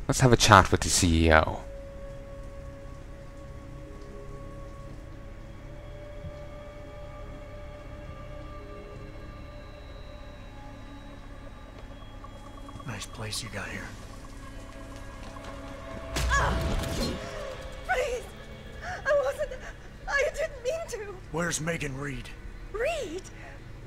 Let's have a chat with the CEO. Nice place you got here. Please! I didn't mean to! Where's Megan Reed? Reed?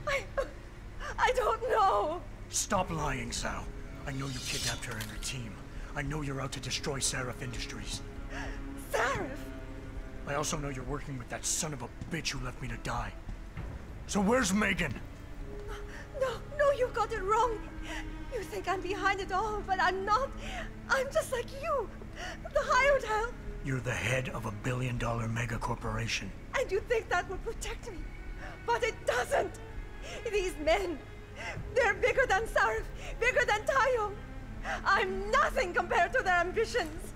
I don't know! Stop lying, Zhao. I know you kidnapped her and her team. I know you're out to destroy Seraph Industries. Seraph? I also know you're working with that son of a bitch who left me to die. So where's Megan? No, you got it wrong. You think I'm behind it all, but I'm not. I'm just like you. The hired help. You're the head of a billion-dollar mega corporation. And you think that will protect me. But it doesn't. These men, they're bigger than Seraph, bigger than Tayo. I'm nothing compared to their ambitions.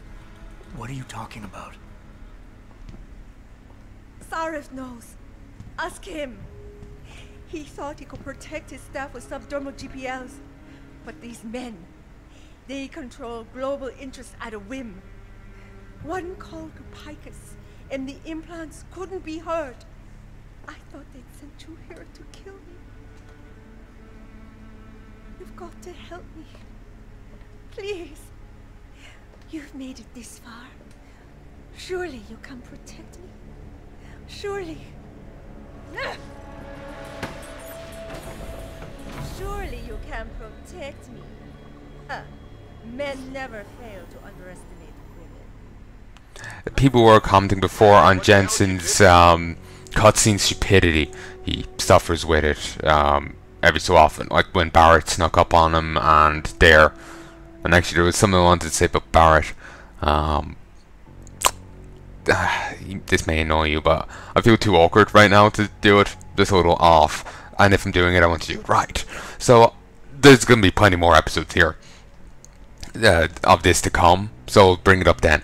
What are you talking about? Seraph knows. Ask him. He thought he could protect his staff with subdermal GPLs. But these men, they control global interests at a whim. One call to Picus, and the implants couldn't be heard. I thought they'd sent you here to kill me. You've got to help me. Please. You've made it this far. Surely you can protect me. Surely. Surely you can protect me. Men never fail to underestimate women. People were commenting before on Jensen's cutscene stupidity. He suffers with it every so often, like when Barrett snuck up on him and there. And actually there was something I wanted to say about Barrett. This may annoy you, but I feel too awkward right now to do it. Just a little off. And if I'm doing it, I want to do it right. So there's going to be plenty more episodes here of this to come. So I'll bring it up then.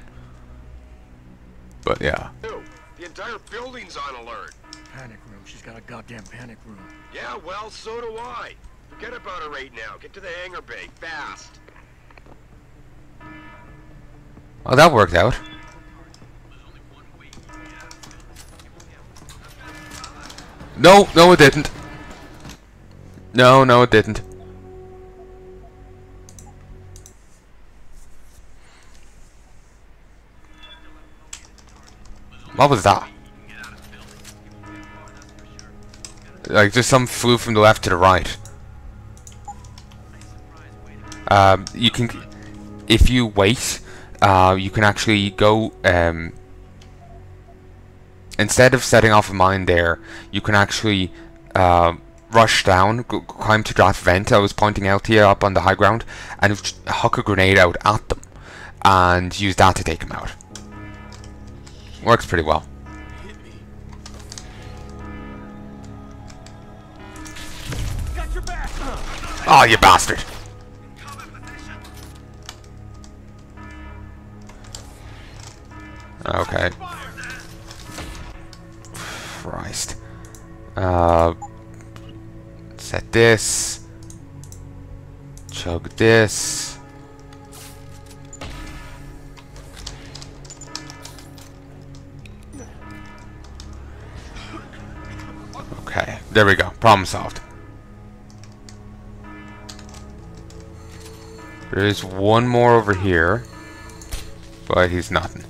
But yeah. The entire building's on alert. Panic room. She's got a goddamn panic room. Yeah, well, so do I. Forget about her right now. Get to the hangar bay, fast. Oh, that worked out. No, it didn't. No, it didn't. What was that? Like, just some flew from the left to the right. You can, if you wait, you can actually go, instead of setting off a mine there, you can actually, rush down, climb to that vent I was pointing out to you up on the high ground, and huck a grenade out at them, and use that to take them out. Works pretty well. Oh, you bastard! Okay. Christ. Set this. Chug this. Okay, there we go. Problem solved. There is one more over here, but he's nothing.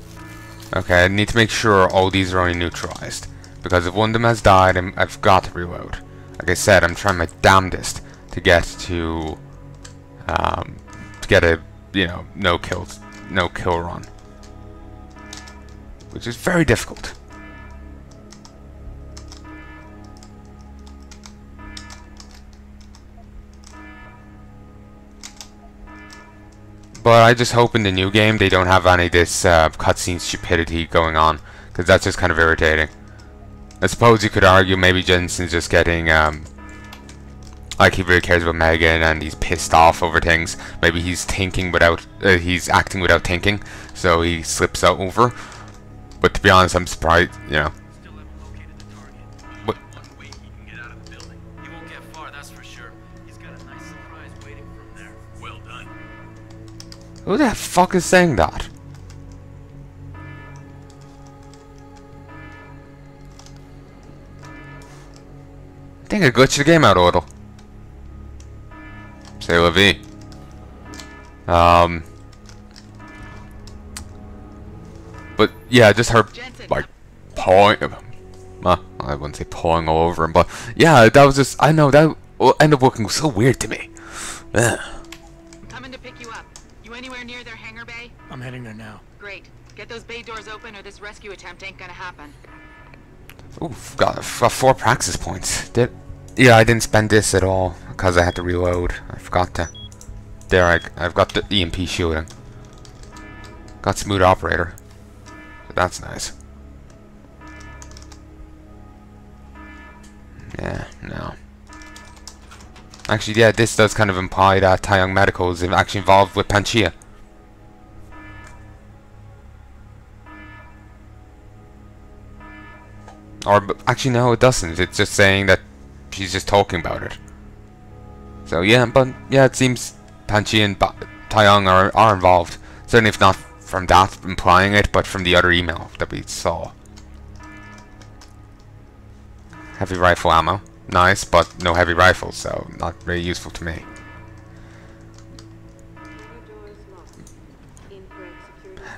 Okay, I need to make sure all these are only neutralized, because if one of them has died, I've got to reload. Like I said, I'm trying my damnedest to get to get a, you know, no kill run, which is very difficult. But I just hope in the new game they don't have any of this cutscene stupidity going on, because that's just kind of irritating. I suppose you could argue maybe Jensen's just getting, like he really cares about Megan and he's pissed off over things. Maybe he's thinking without, he's acting without thinking, so he slips out over. But to be honest, I'm surprised, you know. Still haven't located the target. What? One way he can get out of the building. He won't get far, that's for sure. He's got a nice surprise waiting for him there. Well done. Who the fuck is saying that? I think I glitched the game out a little. Say la vie. But yeah, just her like pawing. I wouldn't say pawing all over him, but yeah, that was just. I know that ended up looking so weird to me. Ugh. Coming to pick you up. You anywhere near their hangar bay? I'm heading there now. Great. Get those bay doors open or this rescue attempt ain't gonna happen. Ooh, got 4 praxis points. Yeah, I didn't spend this at all because I had to reload. I forgot to. There, I've got the EMP shielding. Got smooth operator. So that's nice. Yeah, no. Actually, yeah, this does kind of imply that Taeyong Medical is actually involved with Panchea. Or, actually, no, it doesn't. It's just saying that she's just talking about it. So, yeah, but, yeah, it seems Panchea and Taeyong are involved. Certainly, if not from that implying it, but from the other email that we saw. Heavy rifle ammo. Nice, but no heavy rifles, so not very useful to me.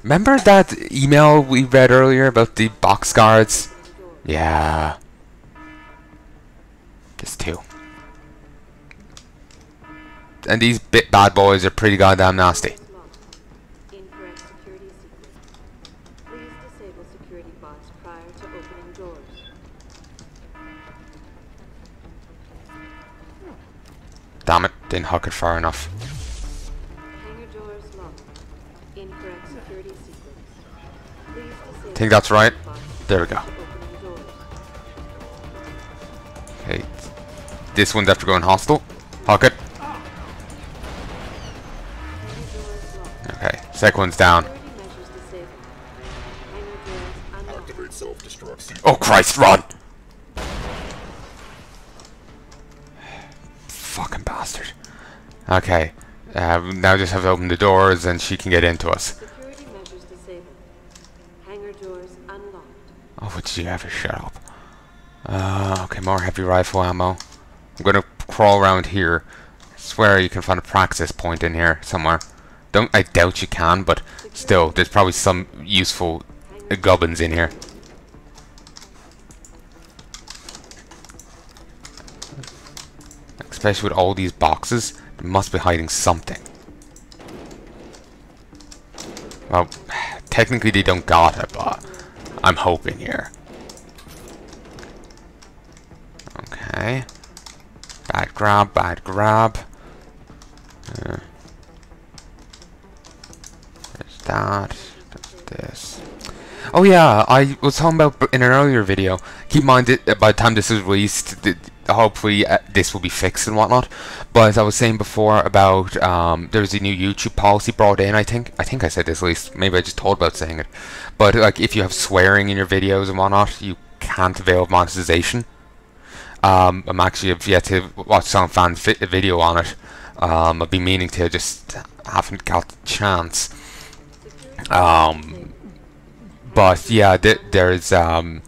Remember that email we read earlier about the box guards? Yeah. Just 2. And these bad boys are pretty goddamn nasty. Damn it, didn't hook it far enough. I think that's right. There we go. Okay. This one's after going hostile. Hook it. Okay, second one's down. Oh Christ, run! Fucking bastard. Okay, now just have to open the doors and she can get into us. Security measures disabled. Hangar doors unlocked. Oh, would you ever shut up? Okay, more heavy rifle ammo. I'm gonna crawl around here. I swear you can find a praxis point in here somewhere. I doubt you can, but still, there's probably some useful gubbins in here. Especially with all these boxes, they must be hiding something. Well, technically they don't got it, but I'm hoping here. Okay. Bad grab, bad grab. There's that. There's this. Oh yeah, I was talking about in an earlier video. Keep in mind that by the time this is released, hopefully this will be fixed and whatnot. But as I was saying before about there's a new YouTube policy brought in. I think I said this at least. Maybe I just told about saying it. But like if you have swearing in your videos and whatnot, you can't avail of monetization. I'm actually I've yet to watch some fan video on it. I've been meaning to, just haven't got the chance. But yeah, there's like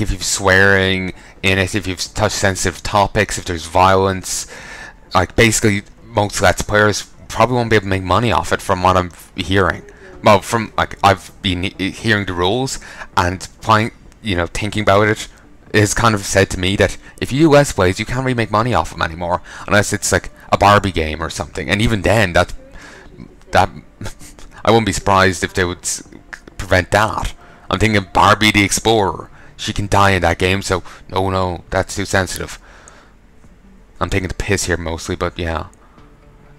if you're swearing in it, if you've touched sensitive topics, if there's violence, like basically most Let's Players probably won't be able to make money off it from what I'm hearing. Well, from like I've been hearing the rules and thinking about it, it's kind of said to me that if you do Let's Plays, you can't really make money off them anymore unless it's like a Barbie game or something. And even then, that I wouldn't be surprised if they would prevent that. I'm thinking Barbie the Explorer. She can die in that game, so no, that's too sensitive. I'm taking the piss here mostly, but yeah.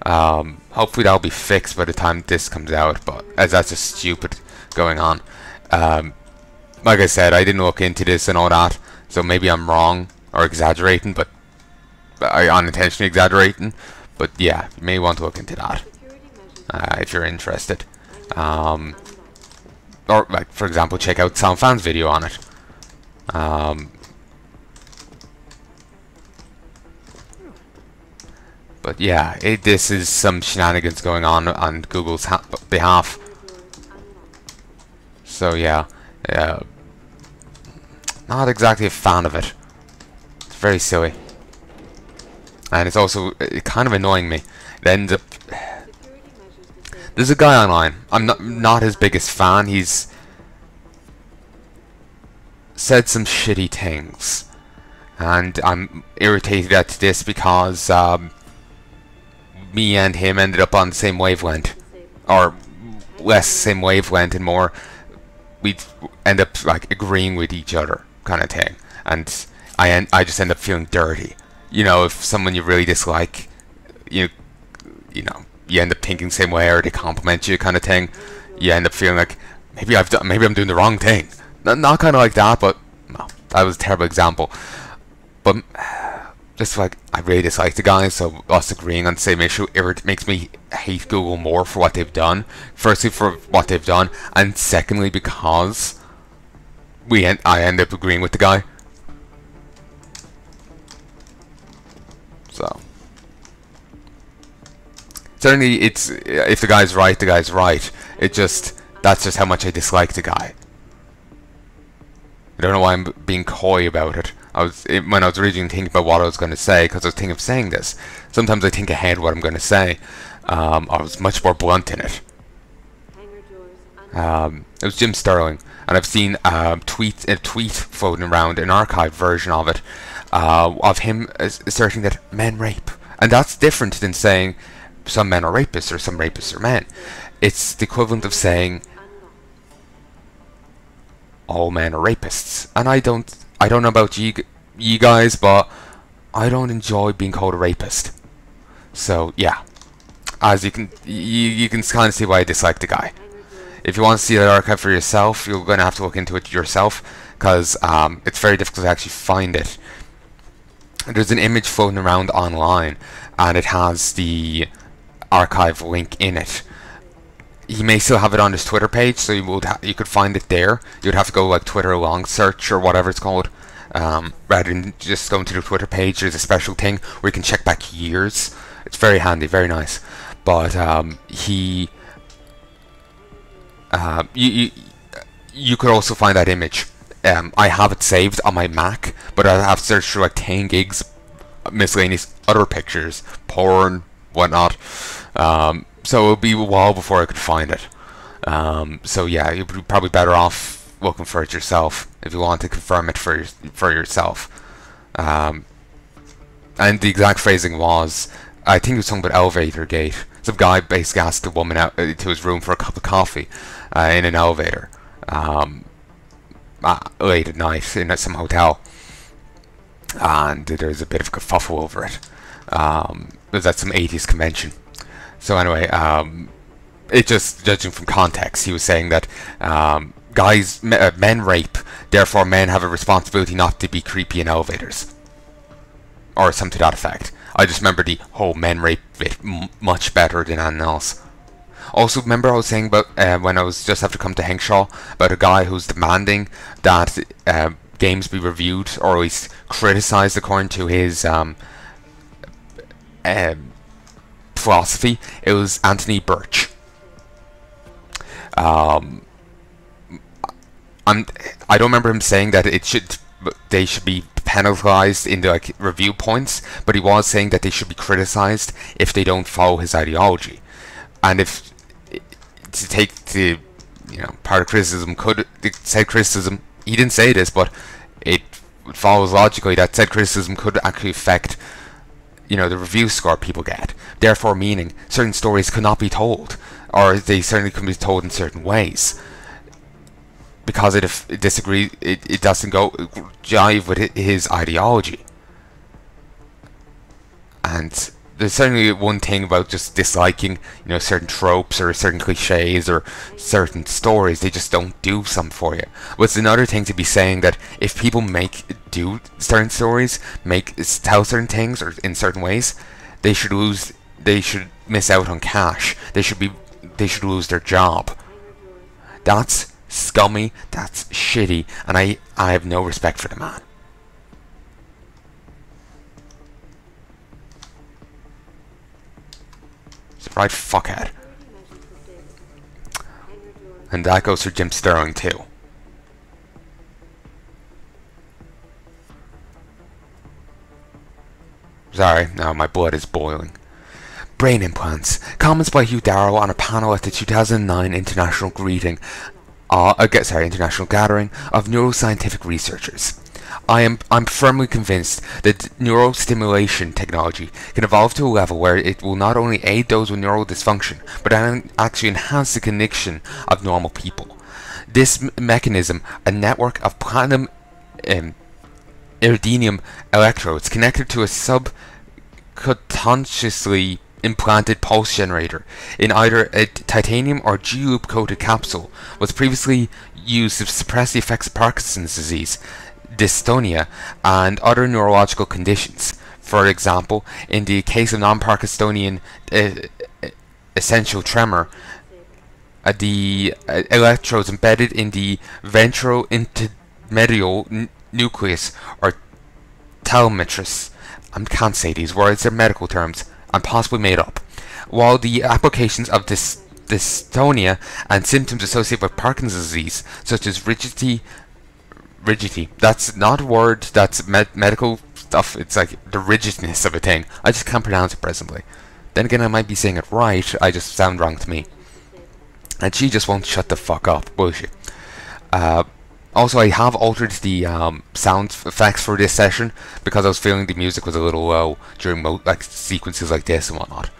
Hopefully that'll be fixed by the time this comes out, but as that's just stupid going on. Like I said, I didn't look into this and all that, so maybe I'm wrong or exaggerating, but I unintentionally exaggerating. But yeah, you may want to look into that if you're interested. Or like, for example, check out Sound Fan's video on it. But yeah, this is some shenanigans going on Google's behalf. So yeah, not exactly a fan of it. It's very silly, and it's also kind of annoying me. It ends up. There's a guy online. I'm not his biggest fan. He's said some shitty things, and I'm irritated at this because me and him ended up on the same wavelength, or less same wavelength and more. We'd end up like agreeing with each other, kind of thing, and I just end up feeling dirty. You know, if someone you really dislike, you know, you end up thinking the same way, or they compliment you, kind of thing. You end up feeling like maybe I'm doing the wrong thing. Not kind of like that, but well, that was a terrible example. But just like I really dislike the guy, so us agreeing on the same issue makes me hate Google more for what they've done. Firstly, for what they've done, and secondly, because I end up agreeing with the guy. So certainly, it's if the guy's right, the guy's right. That's just how much I dislike the guy. I don't know why I'm being coy about it. When I was originally thinking about what I was going to say, because I was thinking of saying this. Sometimes I think ahead what I'm going to say. I was much more blunt in it. It was Jim Sterling, and I've seen a tweet floating around, an archived version of it, of him asserting that men rape, and that's different than saying some men are rapists or some rapists are men. It's the equivalent of saying all men are rapists, and I don't know about you guys, but I don't enjoy being called a rapist. So yeah, as you can kind of see why I dislike the guy. If you want to see that archive for yourself, you're going to have to look into it yourself, because it's very difficult to actually find it. There's an image floating around online, and it has the archive link in it. He may still have it on his Twitter page, so you could find it there. You'd have to go like Twitter long search or whatever it's called, rather than just going to the Twitter page. There's a special thing where you can check back years. It's very handy, very nice. But you could also find that image. I have it saved on my Mac, but I have searched through like 10 gigs miscellaneous other pictures, porn, whatnot. So it'll be a while before I could find it. So yeah, you'd be probably better off looking for it yourself if you want to confirm it for yourself. And the exact phrasing was, I think it was something about elevator gate. Some guy basically asked the woman out to his room for a cup of coffee in an elevator late at night in some hotel, and there's a bit of kerfuffle over it. It was at some 80s convention. So anyway, it just, judging from context, he was saying that men rape, therefore men have a responsibility not to be creepy in elevators, or something to that effect. I just remember the whole men rape bit much better than anything else. Also, remember I was saying about when I was just after come to Henshaw about a guy who's demanding that games be reviewed or at least criticized according to his philosophy. It was Anthony Birch. I don't remember him saying that they should be penalized in the like review points, but he was saying that they should be criticized if they don't follow his ideology. And if to take the part of criticism said criticism, he didn't say this, but it follows logically that said criticism could actually affect the review score people get, therefore meaning certain stories could not be told, or they certainly couldn't be told in certain ways, because it doesn't go jive with his ideology. And there's certainly one thing about just disliking certain tropes or certain cliches or certain stories. They just don't do something for you. But it's another thing to be saying that if people do certain stories, tell certain things or in certain ways, they should miss out on cash. They should lose their job. That's scummy, that's shitty, and I have no respect for the man. Right fuckhead. And that goes for Jim Sterling too. Sorry, now my blood is boiling. Brain implants. Comments by Hugh Darrow on a panel at the 2009 International International Gathering of Neuroscientific Researchers. I'm firmly convinced that neurostimulation technology can evolve to a level where it will not only aid those with neural dysfunction, but actually enhance the cognition of normal people. This mechanism, a network of platinum iridium electrodes connected to a subcutaneously implanted pulse generator in either a titanium or G-loop coated capsule, was previously used to suppress the effects of Parkinson's disease, dystonia, and other neurological conditions. For example, in the case of non-Parkinsonian essential tremor, the electrodes embedded in the ventral intermedial nucleus or telemetris. I can't say these words, they're medical terms, and possibly made up. While the applications of dystonia and symptoms associated with Parkinson's disease, such as rigidity, that's not a word, that's medical stuff, it's like the rigidness of a thing. I just can't pronounce it presently. Then again, I might be saying it right, I just sound wrong to me. And she just won't shut the fuck up, will she? Also, I have altered the sound effects for this session because I was feeling the music was a little low during like sequences like this and whatnot.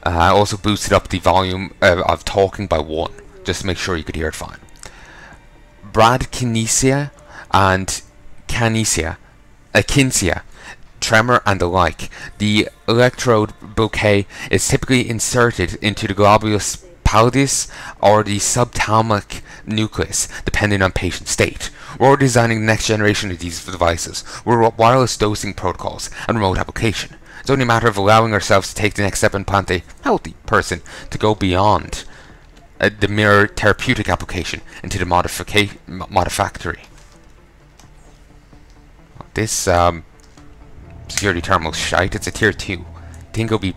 I also boosted up the volume of talking by 1, just to make sure you could hear it fine. Bradykinesia and kinesia, tremor and the like. The electrode bouquet is typically inserted into the globulus pallidus or the subthalamic nucleus, depending on patient state. We're designing the next generation of these devices with wireless dosing protocols and remote application. It's only a matter of allowing ourselves to take the next step and plant a healthy person to go beyond the mere therapeutic application into the modifactory. This security terminal shite, it's a tier 2. I think it'll be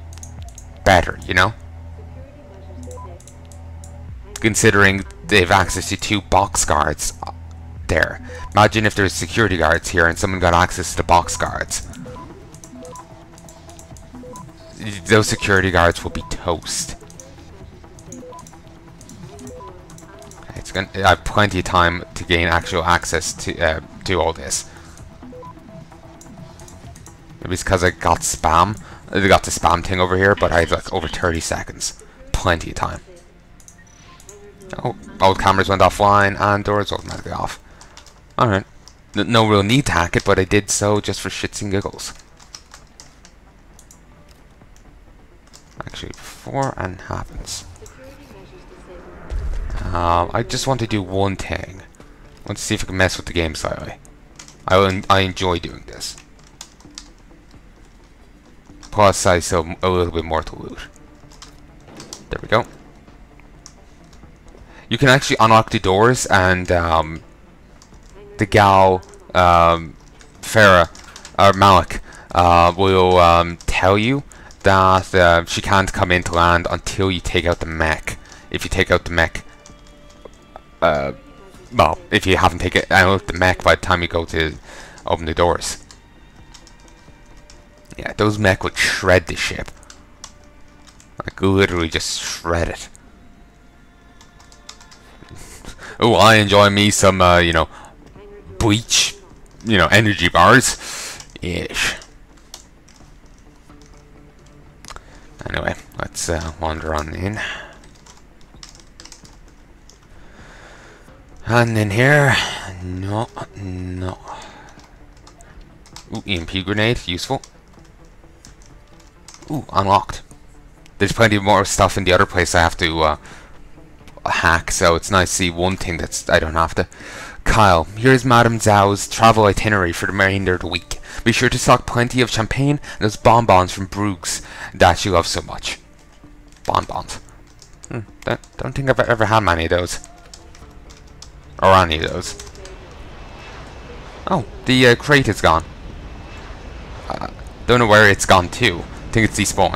better, you know? Considering they have access to 2 box guards there. Imagine if there's security guards here and someone got access to the box guards. Those security guards will be toast. I have plenty of time to gain actual access to all this. Maybe it's because I got spam. I got the spam thing over here, but I have like over 30 seconds. Plenty of time. Oh, old cameras went offline and doors automatically off. Alright. No real need to hack it, but I did so just for shits and giggles. Actually, before it happens, I just want to do one thing. I want to see if I can mess with the game slightly. I enjoy doing this. Plus, I still have a little bit more to loot. There we go. You can actually unlock the doors, and the gal, Farah, or Malik, will tell you that she can't come into land until you take out the mech. If you take out the mech, well, if you haven't taken out the mech by the time you go to open the doors. Yeah, those mech would shred the ship. Like, literally just shred it. Oh, I enjoy me some, you know, bleach, you know, energy bars. Ish. Anyway, let's wander on in. And in here, no. Ooh, EMP grenade, useful. Ooh, unlocked. There's plenty more stuff in the other place I have to hack, so it's nice to see one thing that's I don't have to. Kyle, here's Madame Zhao's travel itinerary for the remainder of the week. Be sure to stock plenty of champagne and those bonbons from Bruges that she loves so much. Bonbons. Don't think I've ever had many of those. Or any of those. Oh, the crate is gone. Don't know where it's gone to. I think it's despawned.